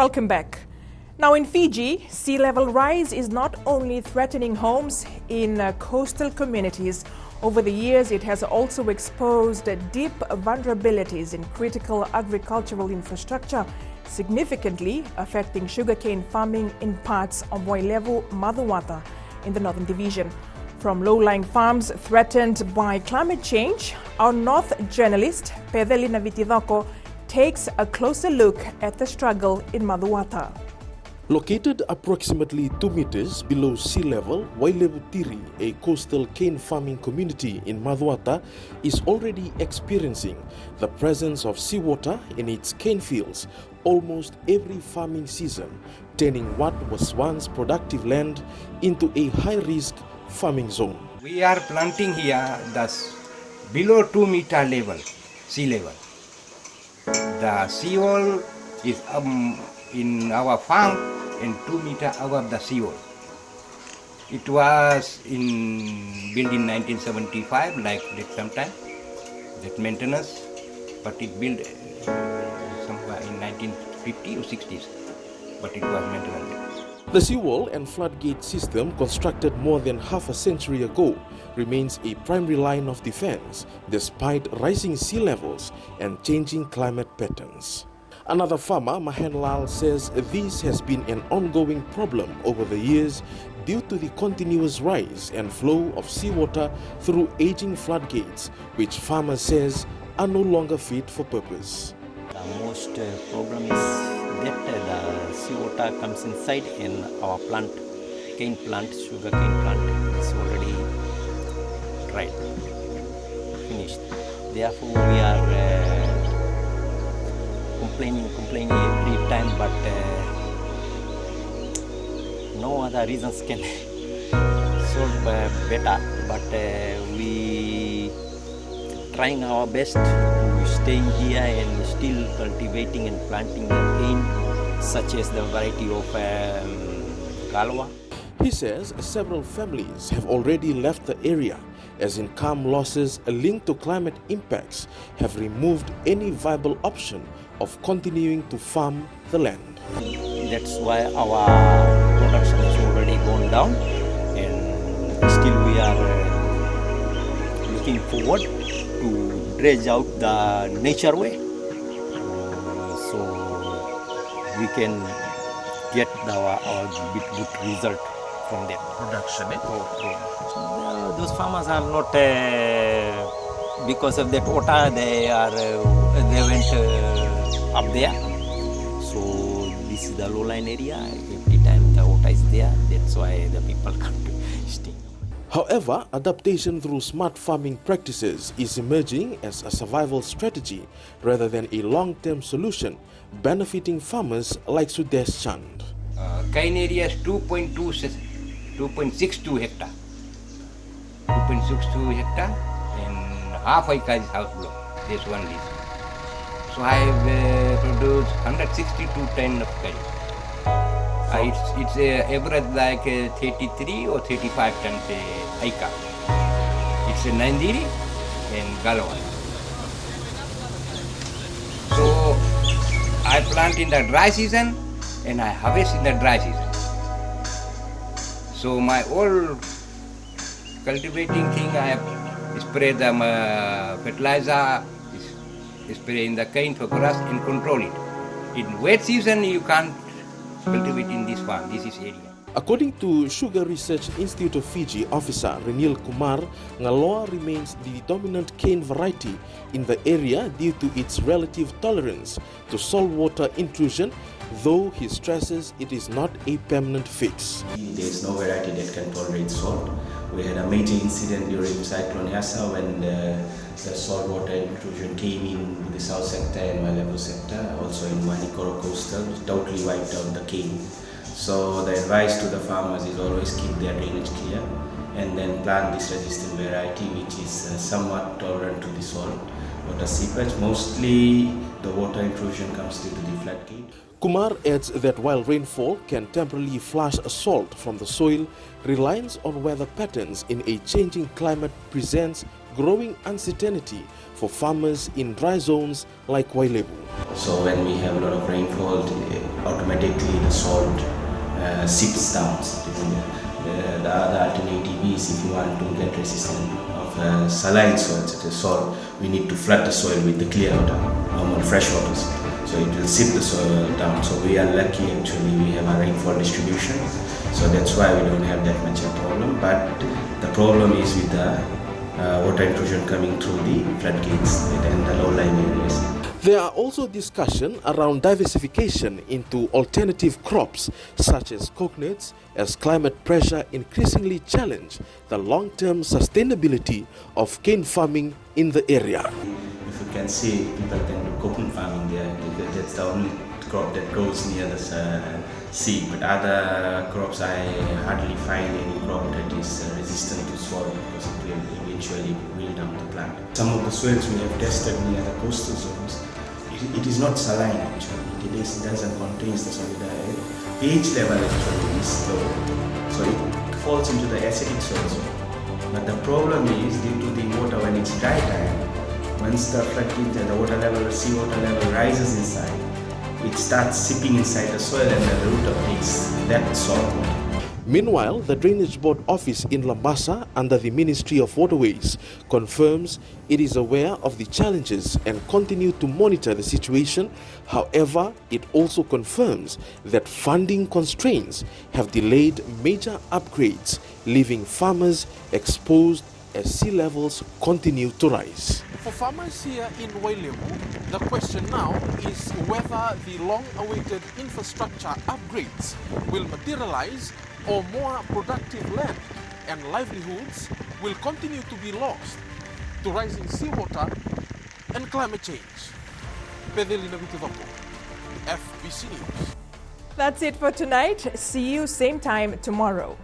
Welcome back. Now in Fiji, sea level rise is not only threatening homes in coastal communities. Over the years, it has also exposed deep vulnerabilities in critical agricultural infrastructure, significantly affecting sugarcane farming in parts of Wailevu, Macuata in the Northern Division. From low-lying farms threatened by climate change, our North journalist, Peceli Naviticoko, takes a closer look at the struggle in Macuata. Located approximately 2 meters below sea level, Wailevu, a coastal cane farming community in Macuata, is already experiencing the presence of seawater in its cane fields almost every farming season, turning what was once productive land into a high-risk farming zone. We are planting here below 2 meter level, sea level. The seawall is in our farm and 2 meter above the seawall. It was built in 1975, like that sometime, that maintenance, but it built somewhere in 1950 or 60s, but it was maintenance. The seawall and floodgate system, constructed more than half a century ago, remains a primary line of defense despite rising sea levels and changing climate patterns. Another farmer, Mahenlal, says this has been an ongoing problem over the years due to the continuous rise and flow of seawater through aging floodgates, which farmers says are no longer fit for purpose. The most problem is that the seawater comes inside and our plant, cane plant, sugar cane plant is already dried, finished. Therefore we are complaining every time, but no other reasons can solve better. But we trying our best to staying here and still cultivating and planting the cane, such as the variety of galwa. He says several families have already left the area, as income losses linked to climate impacts have removed any viable option of continuing to farm the land. That's why our production has already gone down, and still we are looking forward to dredge out the nature way, so we can get our good result from that production. Those farmers are not because of that water. They went up there. So this is the low-lying area. Every time the water is there, that's why the people come to stay. However, adaptation through smart farming practices is emerging as a survival strategy rather than a long-term solution, benefiting farmers like Sudesh Chand. Cane area is 2.62 hectare. 2.62 hectare and half acre is house block. This one is. So I have produced 162 tons of cane. It's average like 33 or 35 tons per acre. It's a Nandiri and Galwan. So I plant in the dry season and I harvest in the dry season. So my whole cultivating thing, I have sprayed the fertilizer, spray in the cane for grass and control it. In wet season, you can't cultivate in this farm, this is area. According to Sugar Research Institute of Fiji officer Renil Kumar, Ngaloa remains the dominant cane variety in the area due to its relative tolerance to saltwater intrusion, though he stresses it is not a permanent fix. There is no variety that can tolerate salt. We had a major incident during Cyclone Yasa when the saltwater intrusion came in the south sector and Wailevu sector, also in Manicoro coastal, totally wiped out the cane. So the advice to the farmers is always keep their drainage clear and then plant this resistant variety which is somewhat tolerant to the salt water seepage. Mostly the water intrusion comes due to the floodgate. Kumar adds that while rainfall can temporarily flush salt from the soil, reliance on weather patterns in a changing climate presents growing uncertainty for farmers in dry zones like Wailevu. So when we have a lot of rainfall, automatically the salt seeps down. The other alternative is, if you want to get resistant of saline soil, such as salt, we need to flood the soil with the clear water, normal fresh waters. So it will sip the soil down. So we are lucky actually, we have a rainfall distribution. So that's why we don't have that much of a problem. But the problem is with the water intrusion coming through the floodgates and the low-lying areas. There are also discussion around diversification into alternative crops such as coconuts, as climate pressure increasingly challenge the long-term sustainability of cane farming in the area. If you can see, people can do coconut farming there because that's the only crop that grows near the sea. But other crops, I hardly find any crop that is resistant to soil because it will eventually weed down the plant. Some of the soils we have tested near the coastal zones, it is not saline actually. It doesn't contain the solid pH level actually is low. So it falls into the acidic soil zone. But the problem is due to the water when it's dry time, once the floodgate and the water level, the seawater level rises inside, it starts seeping inside the soil and the root takes that salt water. Meanwhile, the Drainage Board office in Labasa under the Ministry of Waterways confirms it is aware of the challenges and continue to monitor the situation. However, it also confirms that funding constraints have delayed major upgrades, leaving farmers exposed as sea levels continue to rise. For farmers here in Wailevu, the question now is whether the long-awaited infrastructure upgrades will materialize or more productive land and livelihoods will continue to be lost to rising seawater and climate change. Peceli Naviticoko, FBC News. That's it for tonight. See you same time tomorrow.